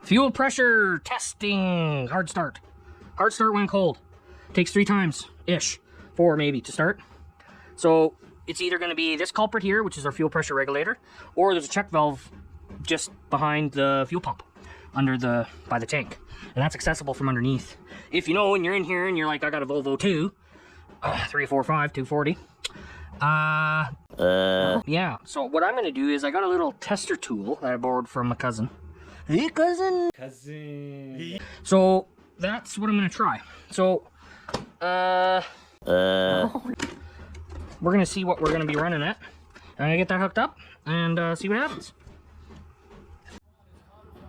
Fuel pressure testing. Hard start. Hard start when cold. Takes 3 times-ish. 4 maybe to start. So it's either going to be this culprit here, which is our fuel pressure regulator, or there's a check valve just behind the fuel pump by the tank. And that's accessible from underneath. If you know, and you're in here and you're like, I got a Volvo 2, 345, 240. Yeah, so what I'm going to do is I got a little tester tool that I borrowed from a cousin. Hey, cousin! Cousin! So, that's what I'm going to try. So, we're going to see what we're going to be running at. I'm going to get that hooked up and see what happens.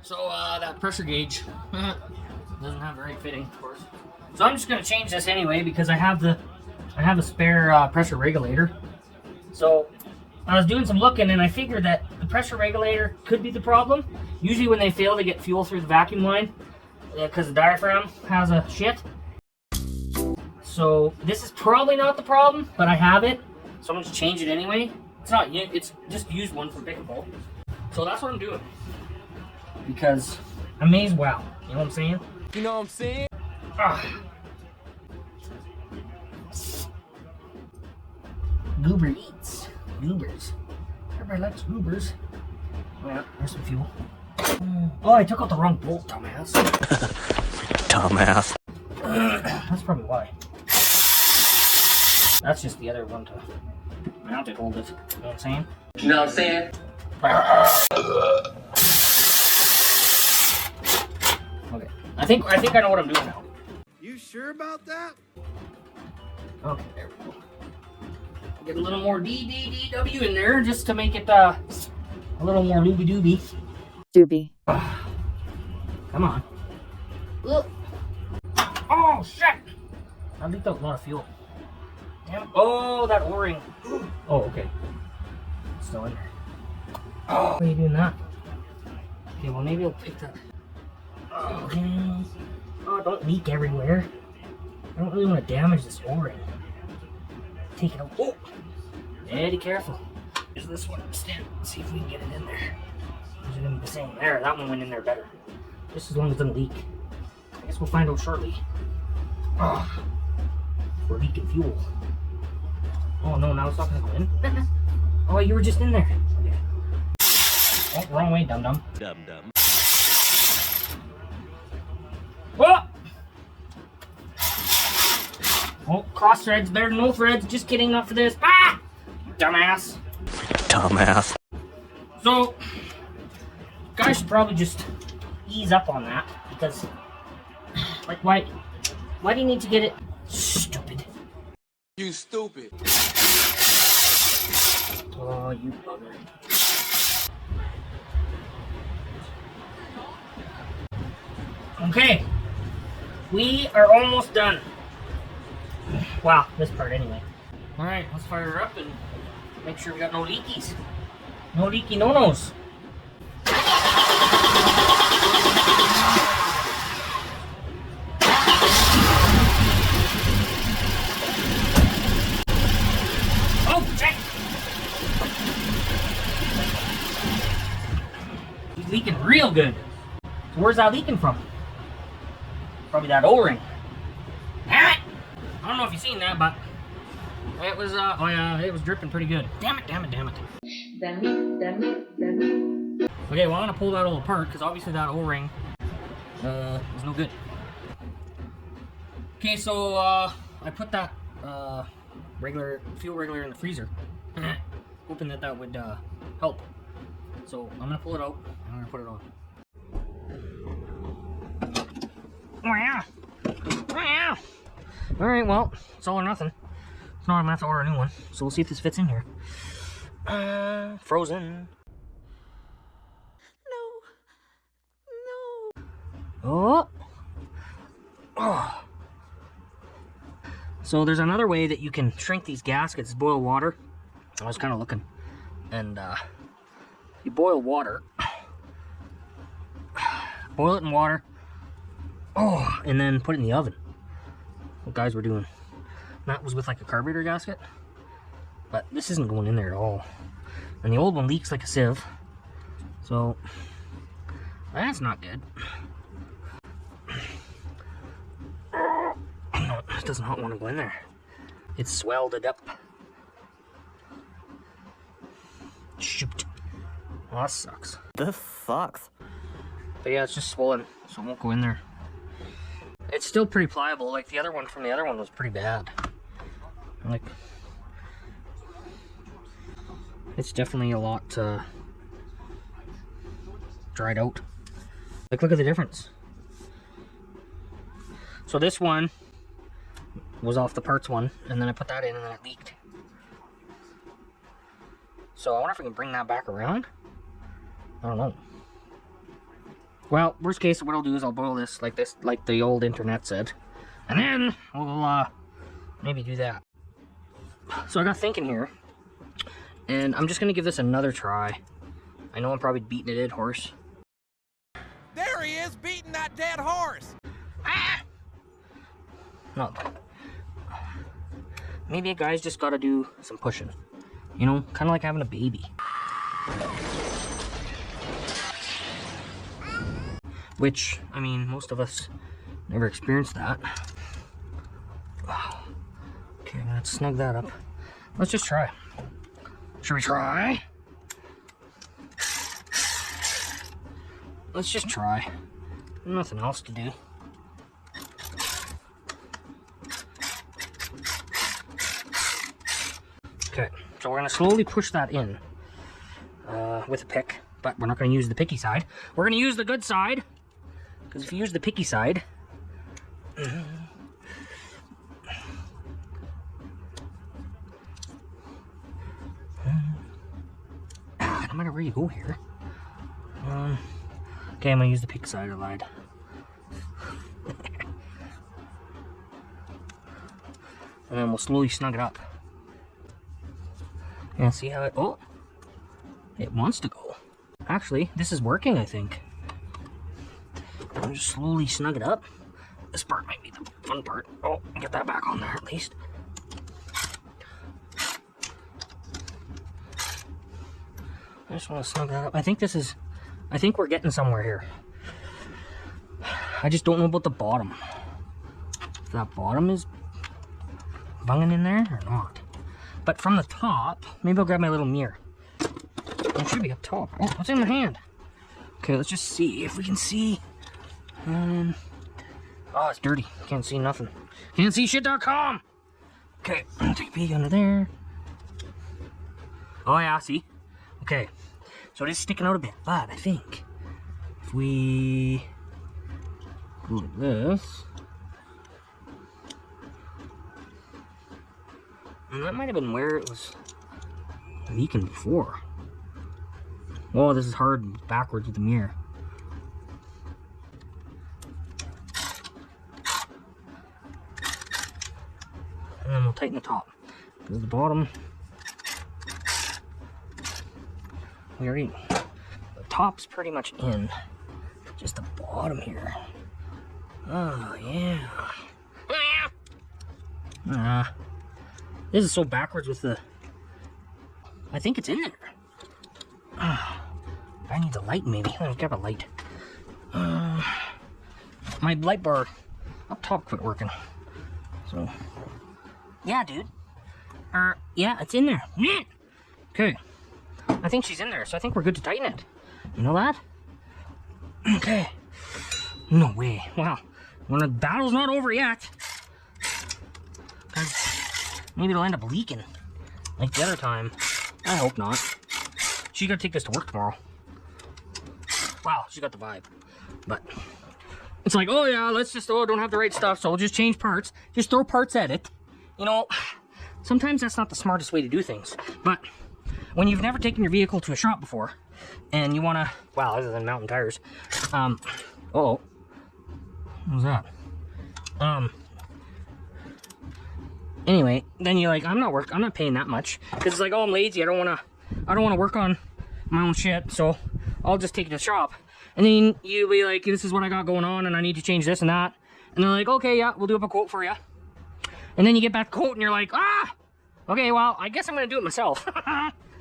So, that pressure gauge doesn't have very fitting, of course. So I'm just going to change this anyway because I have a spare pressure regulator. So I was doing some looking and I figured that the pressure regulator could be the problem. Usually when they fail to get fuel through the vacuum line, because the diaphragm has a shit. So this is probably not the problem, but I have it, so I'm going to change it anyway. It's just used one from Pickable. So that's what I'm doing. Because I may as well. You know what I'm saying? You know what I'm saying? Goober eats. Goobers. Everybody likes goobers. Oh yeah, there's some fuel. Oh, I took out the wrong bolt, dumbass. Dumbass. That's probably why. That's just the other one to mount it, hold it. You know what I'm saying? You know what I'm saying? Okay. I think I know what I'm doing now. You sure about that? Okay, there we go. Get a little more DDDW in there just to make it a little more looby dooby. Doobie. Come on. Ugh. Oh shit! I leaked out a lot of fuel. Damn it. Oh, that O-ring. Oh, okay. It's still in there. Oh, why are you doing that? Okay, well maybe I'll pick that. Okay. Oh, don't leak everywhere. I don't really want to damage this O-ring. Take it out. Oh! Very careful. Here's this one instead. Let's see if we can get it in there. Is it going to be the same? There, that one went in there better. Just as long as it doesn't leak. I guess we'll find out shortly. Oh, we're leaking fuel. Oh no, now it's not going to go in? Oh, you were just in there. Okay. Oh, wrong way, dum-dum. Dum-dum. Oh! Oh, cross threads better than no threads. Just kidding, not for this. Ah! Dumbass. Dumbass. So, guys should probably just ease up on that because, like, why do you need to get it? Stupid. You stupid. Oh, you bugger. Okay, we are almost done. Wow, this part anyway. Alright, let's fire her up and make sure we got no leakies. No leaky no-nos. Oh, check! He's leaking real good. So where's that leaking from? Probably that O-ring. Damn it! I don't know if you've seen that, but it was, oh yeah, it was dripping pretty good. Damn it, damn it, damn it. Okay, well I'm gonna pull that all apart, because obviously that O-ring, is no good. Okay, so, I put that, fuel regulator in the freezer, hoping that would, help. So, I'm gonna pull it out, and I'm gonna put it on. Oh yeah! Oh yeah! Alright, well, it's all or nothing. If not, I'm gonna have to order a new one. So we'll see if this fits in here. Frozen. No. Oh. Oh. So there's another way that you can shrink these gaskets, boil water. I was kind of looking. And you boil water. Boil it in water. Oh, and then put it in the oven. What guys were doing. That was with like a carburetor gasket. But this isn't going in there at all. And the old one leaks like a sieve. So That's not good. No, it does not want to go in there. It's swelled it up. Shoot. Well, that sucks. This sucks. But yeah, it's just swollen, so it won't go in there. It's still pretty pliable. Like the other one from the other one was pretty bad. Like, it's definitely a lot dried out. Like, look at the difference. So this one was off the parts one, and then I put that in and then it leaked. So I wonder if I can bring that back around. I don't know. Well, worst case, what I'll do is I'll boil this, like the old internet said. And then we'll maybe do that. So I got thinking here, and I'm just gonna give this another try. I know I'm probably beating a dead horse. There he is, beating that dead horse. Ah! No. Maybe a guy's just gotta do some pushing. You know, kind of like having a baby. Which, I mean, most of us never experienced that. Okay, let's snug that up. Let's just try. Should we try? Let's just try. Nothing else to do. Okay, so we're gonna slowly push that in with a pick, but we're not gonna use the picky side. We're gonna use the good side, because if you use the picky side, no matter where you go here. Okay, I'm gonna use the picky side. I lied. And then we'll slowly snug it up. And see how it, oh, it wants to go. Actually, this is working, I think. I'll just slowly snug it up. This part might be the fun part. Oh, get that back on there at least. I just want to snug that up. I think we're getting somewhere here. I just don't know about the bottom. If that bottom is bunging in there or not. But from the top, maybe I'll grab my little mirror. It should be up top. Oh, what's in my hand? Okay, let's just see if we can see. Oh, it's dirty. Can't see nothing. Can't see shit.com. Okay, take a peek under there. Oh yeah, see? Okay, so it is sticking out a bit, but I think if we go like this, and that might have been where it was leaking before. Oh, this is hard backwards with the mirror. And then we'll tighten the top. Because the bottom, we already, the top's pretty much in. Just the bottom here. Oh, yeah. This is so backwards with the, I think it's in there. I need the light maybe. Let's grab a light. My light bar up top quit working. So, yeah, dude. Yeah, it's in there. Okay. I think she's in there, so I think we're good to tighten it. You know that? Okay. No way. Wow. When the battle's not over yet. Maybe it'll end up leaking. Like the other time. I hope not. She's gotta take this to work tomorrow. Wow, she got the vibe. But it's like, oh yeah, let's just, oh, don't have the right stuff, so we'll just change parts. Just throw parts at it. You know, sometimes that's not the smartest way to do things. But when you've never taken your vehicle to a shop before, and you wanna, wow, other than mountain tires. Oh, what was that? Anyway, then you're like, I'm not paying that much. Cause it's like, oh, I'm lazy, I don't wanna work on my own shit, so I'll just take it to the shop. And then you'll be like, this is what I got going on and I need to change this and that. And they're like, okay, yeah, we'll do up a quote for you. And then you get back the quote and you're like, okay, well, I guess I'm gonna do it myself.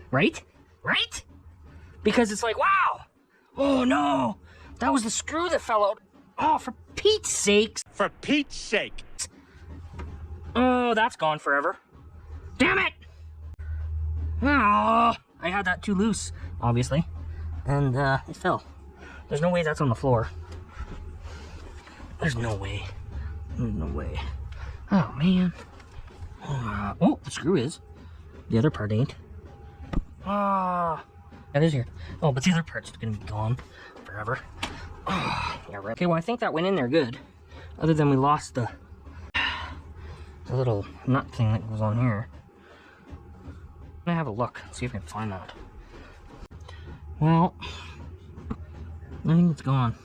Right? Right? Because it's like, wow, oh no, That was the screw that fell out. Oh, for Pete's sakes. For Pete's sake. Oh, that's gone forever. Damn it! Oh, I had that too loose, obviously. And it fell. There's no way that's on the floor. There's no way. There's no way. Oh, man. Oh, the screw is. The other part ain't. Ah, that is here. Oh, but the other part's gonna be gone forever. Oh, yeah, right. Okay, well, I think that went in there good. Other than we lost the little nut thing that was on here. I'm gonna have a look, see if I can find that. Well, I think it's gone.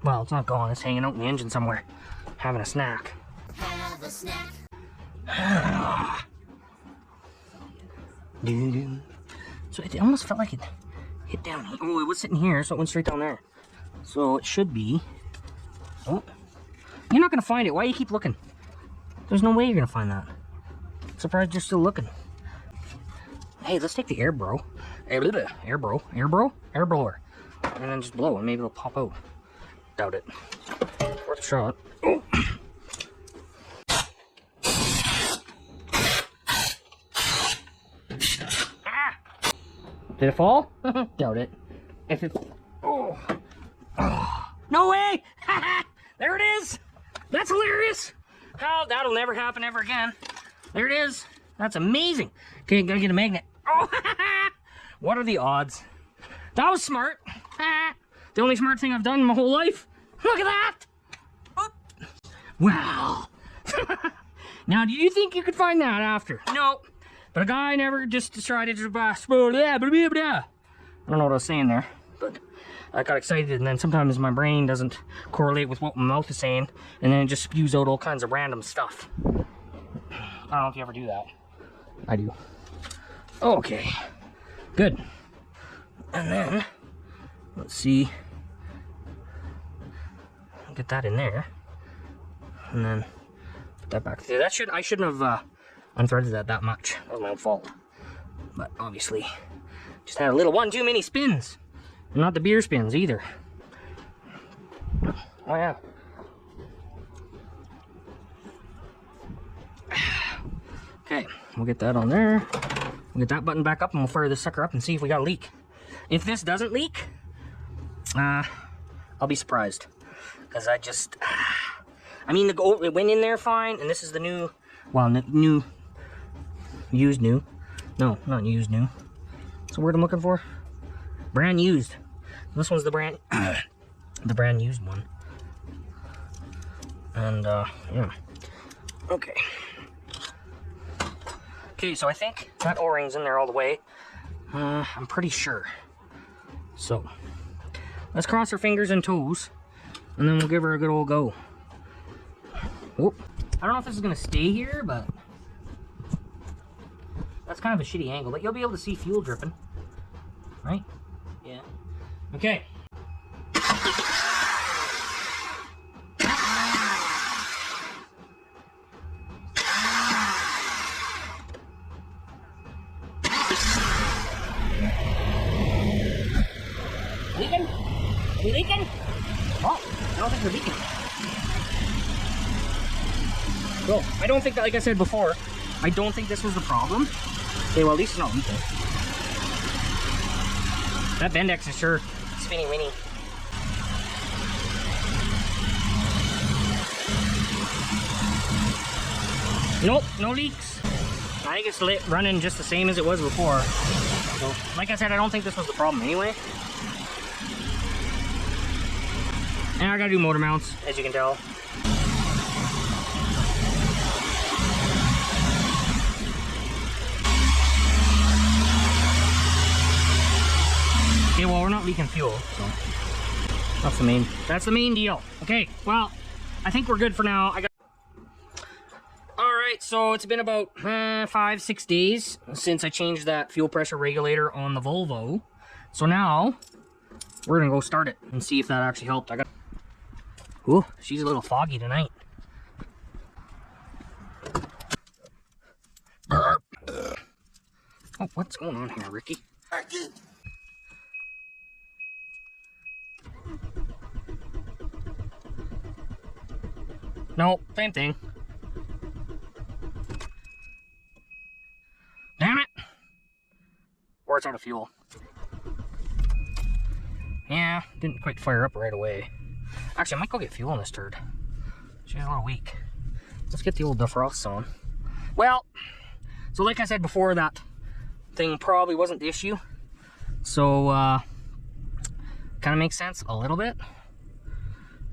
Well, it's not gone, it's hanging out in the engine somewhere. Having a snack. Have a snack. So it almost felt like it hit down here. Oh, it was sitting here, so it went straight down there. So it should be. Oh, you're not gonna find it. Why do you keep looking? There's no way you're gonna find that. Surprised you're still looking. Hey, let's take the air blower, and then just blow, and maybe it'll pop out. Doubt it. Worth a shot. Oh. Did it fall? Doubt it. If it... Oh. Oh. No way! There it is! That's hilarious! Oh, that'll never happen ever again. There it is. That's amazing. Okay, gotta get a magnet. Oh, what are the odds? That was smart. The only smart thing I've done in my whole life. Look at that! Oh. Wow. Now, do you think you could find that after? No. But a guy never just decided to I don't know what I was saying there, but I got excited, and then sometimes my brain doesn't correlate with what my mouth is saying, and then it just spews out all kinds of random stuff. I don't know if you ever do that. I do. Okay. Good. And then, let's see. Get that in there. And then put that back there. I shouldn't have unthreaded that much. That was my own fault. But obviously, just had a little one too many spins. And not the beer spins either. Oh yeah. Okay, we'll get that on there. We'll get that button back up and we'll fire this sucker up and see if we got a leak. If this doesn't leak, I'll be surprised. Because I mean, it went in there fine, and this is the new, well, used new. No, not used new. What's the word I'm looking for? Brand used. This one's the brand, the brand used one. And, yeah. Okay. Okay, so I think that O-ring's in there all the way. I'm pretty sure. So, let's cross our fingers and toes, and then we'll give her a good old go. Whoop. I don't know if this is gonna stay here, but that's kind of a shitty angle, but you'll be able to see fuel dripping. Right? Yeah. Okay. Leaking? Are we leaking? Oh, I don't think we're leaking. Cool. I don't think that, like I said before, I don't think this was the problem. Okay, well, at least it's not leaking. That Bendex is sure spinny winny. Nope, no leaks. I think it's running just the same as it was before. So, like I said, I don't think this was the problem anyway. And I gotta do motor mounts, as you can tell. Okay, well, we're not leaking fuel, so that's the main deal. Okay, well, I think we're good for now. Alright, so it's been about 5-6 days since I changed that fuel pressure regulator on the Volvo. So now, we're gonna go start it and see if that actually helped. Ooh, she's a little foggy tonight. Oh, what's going on here, Ricky? No, same thing. Damn it! Or it's out of fuel. Yeah, didn't quite fire up right away. Actually, I might go get fuel in this turd. She's a little weak. Let's get the old defrost on. Well, so like I said before, that thing probably wasn't the issue. So, kind of makes sense a little bit.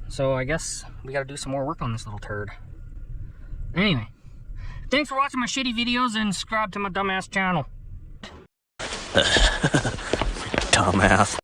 So I guess we got to do some more work on this little turd. Anyway, thanks for watching my shitty videos and subscribe to my dumbass channel. Dumbass.